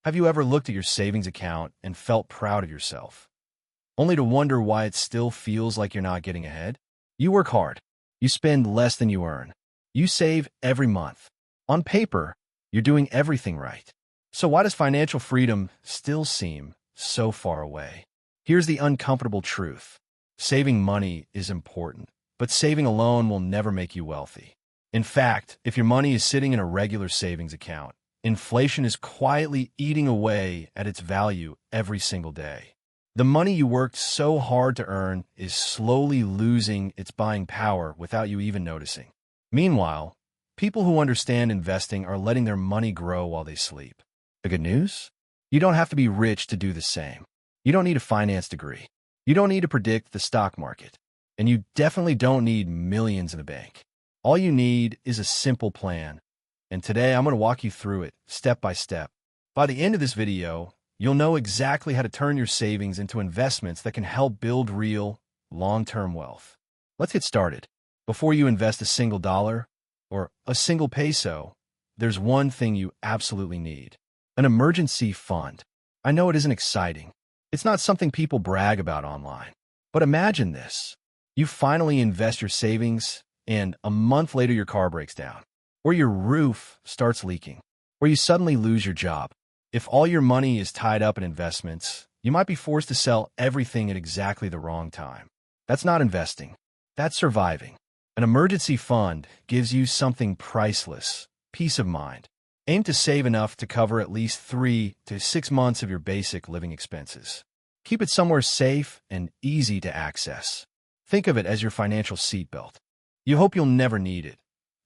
Have you ever looked at your savings account and felt proud of yourself, only to wonder why it still feels like you're not getting ahead? You work hard. You spend less than you earn. You save every month. On paper, you're doing everything right. So why does financial freedom still seem so far away? Here's the uncomfortable truth. Saving money is important, but saving alone will never make you wealthy. In fact, if your money is sitting in a regular savings account, inflation is quietly eating away at its value every single day. The money you worked so hard to earn is slowly losing its buying power without you even noticing. Meanwhile, people who understand investing are letting their money grow while they sleep. The good news? You don't have to be rich to do the same. You don't need a finance degree. You don't need to predict the stock market. And you definitely don't need millions in the bank. All you need is a simple plan. And today I'm going to walk you through it step by step. By the end of this video, you'll know exactly how to turn your savings into investments that can help build real, long-term wealth. Let's get started. Before you invest a single dollar or a single peso, there's one thing you absolutely need: an emergency fund. I know it isn't exciting. It's not something people brag about online. But imagine this. You finally invest your savings, and a month later your car breaks down, or your roof starts leaking, or you suddenly lose your job. If all your money is tied up in investments, you might be forced to sell everything at exactly the wrong time. That's not investing. That's surviving. An emergency fund gives you something priceless: peace of mind. Aim to save enough to cover at least 3 to 6 months of your basic living expenses. Keep it somewhere safe and easy to access. Think of it as your financial seatbelt. You hope you'll never need it,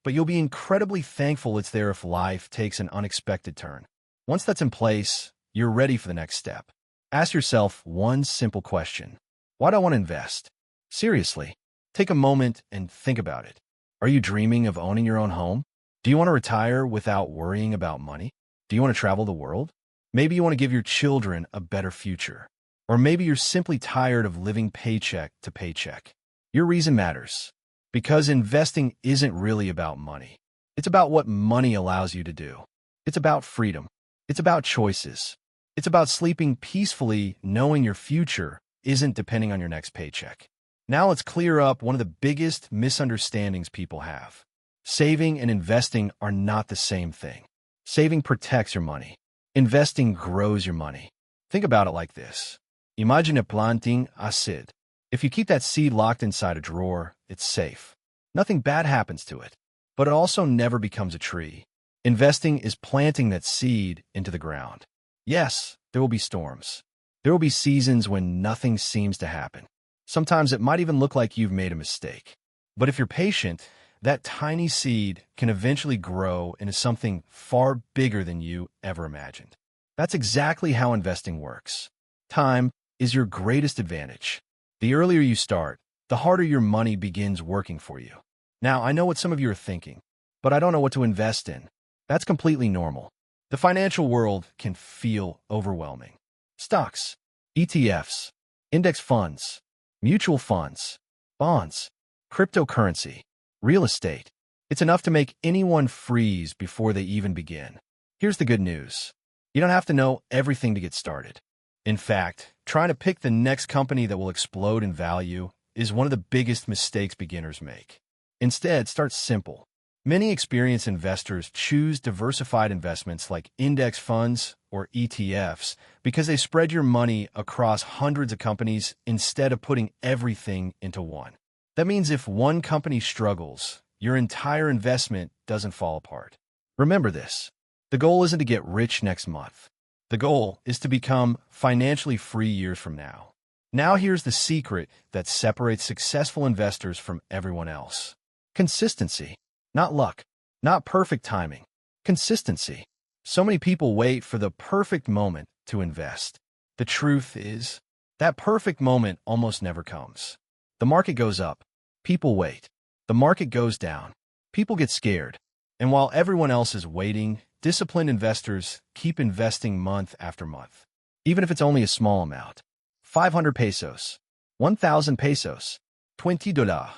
but you'll be incredibly thankful it's there if life takes an unexpected turn. Once that's in place, you're ready for the next step. Ask yourself one simple question: why do I want to invest? Seriously, take a moment and think about it. Are you dreaming of owning your own home? Do you want to retire without worrying about money? Do you want to travel the world? Maybe you want to give your children a better future. Or maybe you're simply tired of living paycheck to paycheck. Your reason matters, because investing isn't really about money. It's about what money allows you to do. It's about freedom. It's about choices. It's about sleeping peacefully knowing your future isn't depending on your next paycheck. Now let's clear up one of the biggest misunderstandings people have. Saving and investing are not the same thing. Saving protects your money. Investing grows your money. Think about it like this. Imagine planting a seed. If you keep that seed locked inside a drawer, it's safe. Nothing bad happens to it, but it also never becomes a tree. Investing is planting that seed into the ground. Yes, there will be storms. There will be seasons when nothing seems to happen. Sometimes it might even look like you've made a mistake. But if you're patient, that tiny seed can eventually grow into something far bigger than you ever imagined. That's exactly how investing works. Time is your greatest advantage. The earlier you start, the harder your money begins working for you. Now, I know what some of you are thinking, but I don't know what to invest in. That's completely normal. The financial world can feel overwhelming. Stocks, ETFs, index funds, mutual funds, bonds, cryptocurrency, real estate. It's enough to make anyone freeze before they even begin. Here's the good news. You don't have to know everything to get started. In fact, trying to pick the next company that will explode in value is one of the biggest mistakes beginners make. Instead, start simple. Many experienced investors choose diversified investments like index funds or ETFs because they spread your money across hundreds of companies instead of putting everything into one. That means if one company struggles, your entire investment doesn't fall apart. Remember this. The goal isn't to get rich next month. The goal is to become financially free years from now. Now here's the secret that separates successful investors from everyone else. Consistency. Not luck. Not perfect timing. Consistency. So many people wait for the perfect moment to invest. The truth is, that perfect moment almost never comes. The market goes up. People wait. The market goes down. People get scared. And while everyone else is waiting, disciplined investors keep investing month after month, even if it's only a small amount. 500 pesos, 1,000 pesos, $20.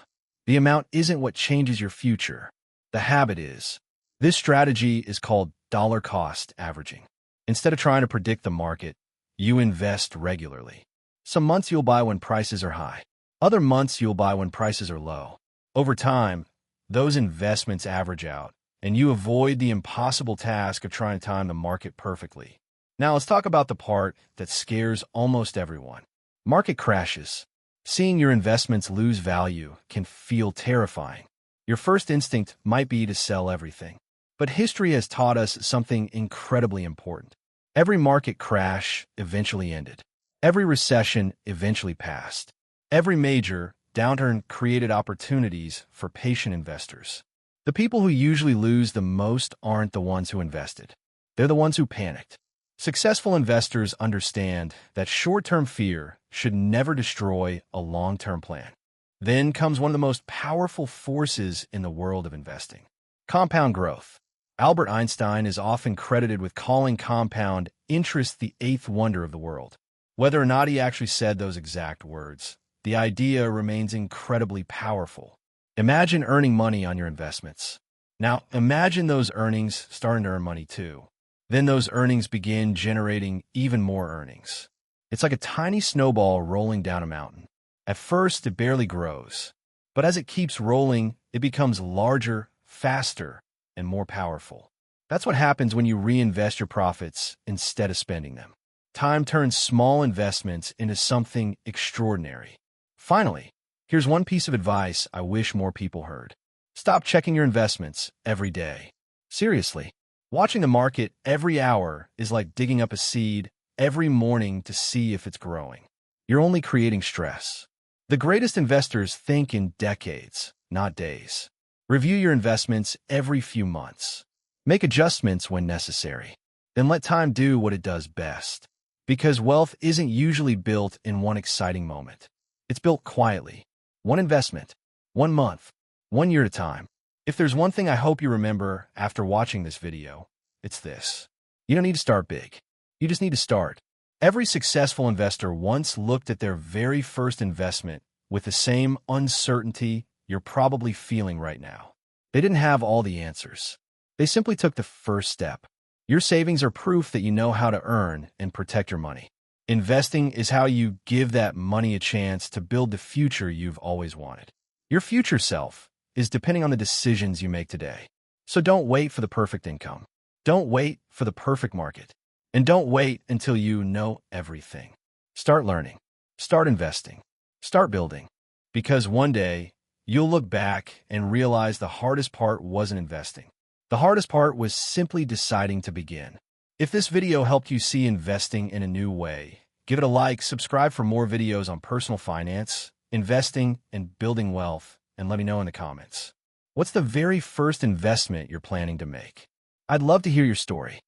The amount isn't what changes your future. The habit is. This strategy is called dollar cost averaging. Instead of trying to predict the market, you invest regularly. Some months you'll buy when prices are high. Other months you'll buy when prices are low. Over time, those investments average out, and you avoid the impossible task of trying to time the market perfectly. Now let's talk about the part that scares almost everyone. Market crashes. Seeing your investments lose value can feel terrifying. Your first instinct might be to sell everything. But history has taught us something incredibly important. Every market crash eventually ended. Every recession eventually passed. Every major downturn created opportunities for patient investors. The people who usually lose the most aren't the ones who invested. They're the ones who panicked. Successful investors understand that short-term fear should never destroy a long-term plan. Then comes one of the most powerful forces in the world of investing: compound growth. Albert Einstein is often credited with calling compound interest the eighth wonder of the world. Whether or not he actually said those exact words, the idea remains incredibly powerful. Imagine earning money on your investments. Now, imagine those earnings starting to earn money too. Then those earnings begin generating even more earnings. It's like a tiny snowball rolling down a mountain. At first, it barely grows. But as it keeps rolling, it becomes larger, faster, and more powerful. That's what happens when you reinvest your profits instead of spending them. Time turns small investments into something extraordinary. Finally, here's one piece of advice I wish more people heard. Stop checking your investments every day. Seriously, watching the market every hour is like digging up a seed every morning to see if it's growing. You're only creating stress. The greatest investors think in decades, not days. Review your investments every few months. Make adjustments when necessary. Then let time do what it does best. Because wealth isn't usually built in one exciting moment. It's built quietly. One investment, 1 month, 1 year at a time. If there's one thing I hope you remember after watching this video, it's this. You don't need to start big. You just need to start. Every successful investor once looked at their very first investment with the same uncertainty you're probably feeling right now. They didn't have all the answers. They simply took the first step. Your savings are proof that you know how to earn and protect your money. Investing is how you give that money a chance to build the future you've always wanted. Your future self is depending on the decisions you make today. So don't wait for the perfect income. Don't wait for the perfect market. And don't wait until you know everything. Start learning. Start investing. Start building. Because one day, you'll look back and realize the hardest part wasn't investing. The hardest part was simply deciding to begin. If this video helped you see investing in a new way, give it a like, subscribe for more videos on personal finance, investing, and building wealth, and let me know in the comments. What's the very first investment you're planning to make? I'd love to hear your story.